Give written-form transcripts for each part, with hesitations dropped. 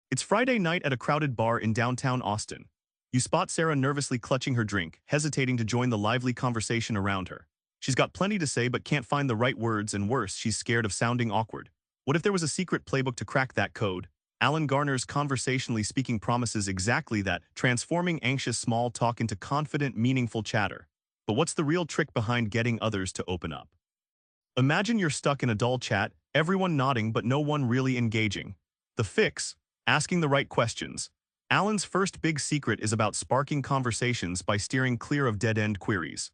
It's Friday night at a crowded bar in downtown Austin. You spot Sarah nervously clutching her drink, hesitating to join the lively conversation around her. She's got plenty to say but can't find the right words, and worse, she's scared of sounding awkward. What if there was a secret playbook to crack that code? Garner's Conversationally Speaking promises exactly that, transforming anxious small talk into confident, meaningful chatter. But what's the real trick behind getting others to open up? Imagine you're stuck in a dull chat, everyone nodding but no one really engaging. The fix? Asking the right questions. Alan's first big secret is about sparking conversations by steering clear of dead-end queries.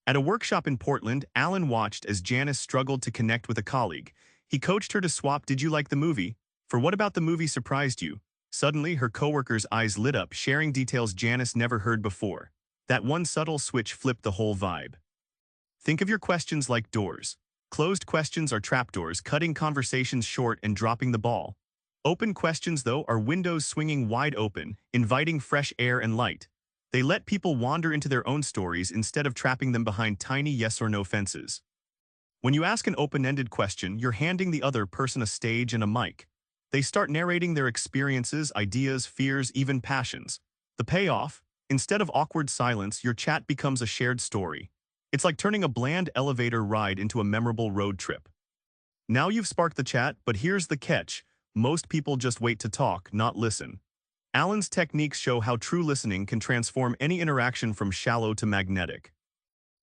At a workshop in Portland, Alan watched as Janice struggled to connect with a colleague. He coached her to swap "Did you like the movie?" for "What about the movie surprised you?" Suddenly, her coworker's eyes lit up, sharing details Janice never heard before. That one subtle switch flipped the whole vibe. Think of your questions like doors. Closed questions are trapdoors, cutting conversations short and dropping the ball. Open questions, though, are windows swinging wide open, inviting fresh air and light. They let people wander into their own stories instead of trapping them behind tiny yes or no fences. When you ask an open-ended question, you're handing the other person a stage and a mic. They start narrating their experiences, ideas, fears, even passions. The payoff? Instead of awkward silence, your chat becomes a shared story. It's like turning a bland elevator ride into a memorable road trip. Now you've sparked the chat, but here's the catch. Most people just wait to talk, not listen. Alan's techniques show how true listening can transform any interaction from shallow to magnetic.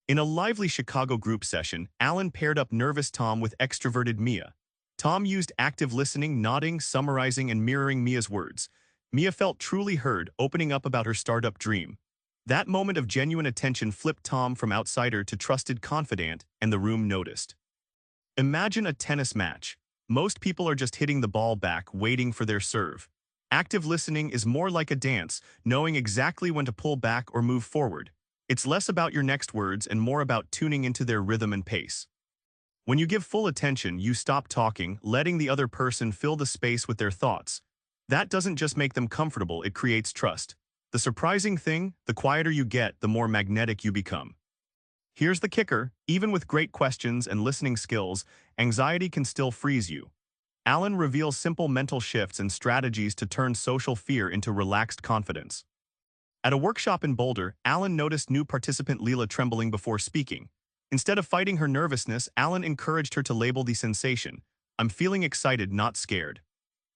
In a lively Chicago group session, Alan paired up nervous Tom with extroverted Mia. Tom used active listening, nodding, summarizing, and mirroring Mia's words. Mia felt truly heard, opening up about her startup dream. That moment of genuine attention flipped Tom from outsider to trusted confidant, and the room noticed. Imagine a tennis match. Most people are just hitting the ball back, waiting for their serve. Active listening is more like a dance, knowing exactly when to pull back or move forward. It's less about your next words and more about tuning into their rhythm and pace. When you give full attention, you stop talking, letting the other person fill the space with their thoughts. That doesn't just make them comfortable, it creates trust. The surprising thing, the quieter you get, the more magnetic you become. Here's the kicker: even with great questions and listening skills, anxiety can still freeze you. Alan reveals simple mental shifts and strategies to turn social fear into relaxed confidence. At a workshop in Boulder, Alan noticed new participant Leela trembling before speaking. Instead of fighting her nervousness, Alan encouraged her to label the sensation. "I'm feeling excited, not scared."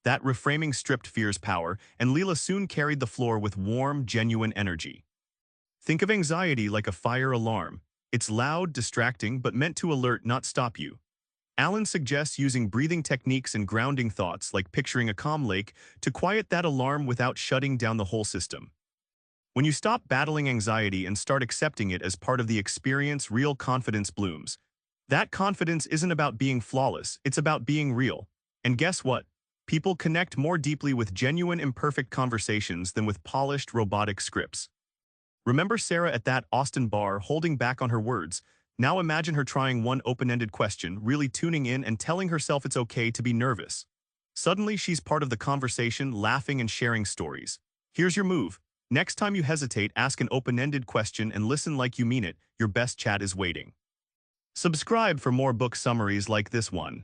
That reframing stripped fear's power, and Leela soon carried the floor with warm, genuine energy. Think of anxiety like a fire alarm. It's loud, distracting, but meant to alert, not stop you. Alan suggests using breathing techniques and grounding thoughts, like picturing a calm lake, to quiet that alarm without shutting down the whole system. When you stop battling anxiety and start accepting it as part of the experience, real confidence blooms. That confidence isn't about being flawless, it's about being real. And guess what? People connect more deeply with genuine, imperfect conversations than with polished, robotic scripts. Remember Sarah at that Austin bar, holding back on her words? Now imagine her trying one open-ended question, really tuning in and telling herself it's okay to be nervous. Suddenly, she's part of the conversation, laughing and sharing stories. Here's your move. Next time you hesitate, ask an open-ended question and listen like you mean it. Your best chat is waiting. Subscribe for more book summaries like this one.